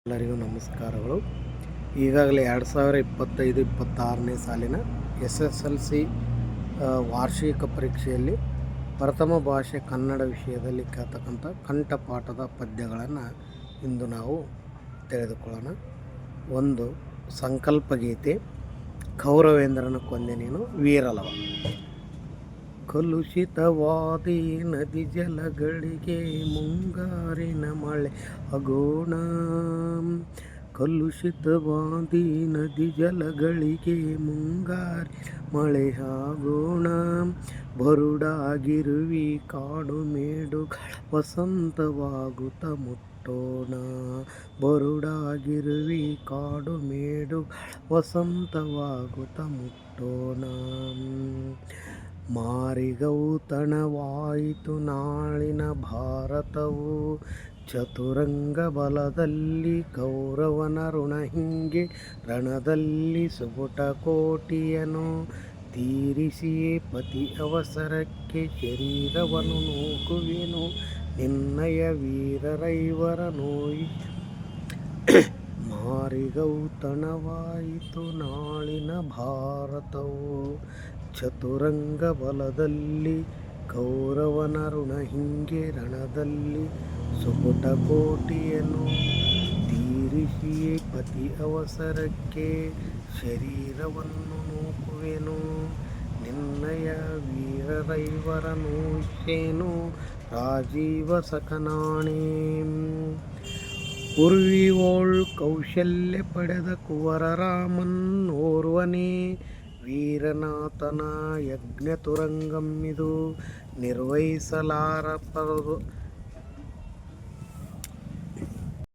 ಎಲ್ಲರಿಗೂ ನಮಸ್ಕಾರಗಳು. ಈಗಾಗಲೇ 2025-26ನೇ ಸಾಲಿನ SSLC ವಾರ್ಷಿಕ ಪರೀಕ್ಷೆಯಲ್ಲಿ ಪ್ರಥಮ ಭಾಷೆ ಕನ್ನಡ ವಿಷಯದಲ್ಲಿ ಕೇಳ್ತಕ್ಕಂಥ ಕಂಠಪಾಠದ ಪದ್ಯಗಳನ್ನು ಇಂದು ನಾವು ತಿಳಿದುಕೊಳ್ಳೋಣ. 1. ಸಂಕಲ್ಪಗೀತೆ. ಕೌರವೇಂದ್ರನ ಕೊಂದೆ ನೀನು ವೀರಲವ. ಕಲುಷಿತವಾದಿ ನದಿ ಜಲಗಳಿಗೆ ಮುಂಗಾರಿನ ಮಳೆ ಆಗೋಣ. ಕಲುಷಿತವಾದಿ ನದಿ ಜಲಗಳಿಗೆ ಮುಂಗಾರಿನ ಮಳೆ ಆಗೋಣ. ಬರುಡಾಗಿರುವಿ ಕಾಡು ಮೇಡುಗಳ ವಸಂತವಾಗುತ್ತ ಮುಟ್ಟೋಣ. ಬರುಡಾಗಿರುವಿ ಕಾಡು ಮೇಡುಗಳ ವಸಂತವಾಗುತ್ತ ಮುಟ್ಟೋಣ. ಮಾರಿಗೌತಣವಾಯಿತು ನಾಳಿನ ಭಾರತವು. ಚತುರಂಗ ಬಲದಲ್ಲಿ ಕೌರವನ ಋಣ ಹಿಂಗೆ ರಣದಲ್ಲಿ ಸುಬುಟ ಕೋಟಿಯನು ತೀರಿಸಿಯೇ ಪತಿ ಅವಸರಕ್ಕೆ ಶರೀರವನ್ನು ನೂಕುವೆನು ನಿನ್ನಯ ವೀರರೈವರ ನೋಯಿ. ಮಾರಿಗೌತಣವಾಯಿತು ನಾಳಿನ ಭಾರತವು. ಚತುರಂಗ ಬಲದಲ್ಲಿ ಕೌರವನ ಋಣ ಹಿಂಗೆ ರಣದಲ್ಲಿ ಸುಪುಟ ಕೋಟಿಯನು ತೀರಿಸಿಯೇ ಪತಿ ಅವಸರಕ್ಕೆ ಶರೀರವನ್ನು ನೂಕುವೆನು ನಿನ್ನಯ ವೀರರೈವರ ನೋಯಿಸೇನು ರಾಜೀವ ಸಖನಾಣೆ. ಉರ್ವಿಯೋಳ್ ಕೌಶಲ್ಯ ಪಡೆದ ಕುವರರಾಮನ್ನೋರ್ವನೇ ವೀರನಾಥನ ಯಜ್ಞ ತುರಂಗಮ್ಮಿದು ನಿರ್ವಹಿಸಲಾರ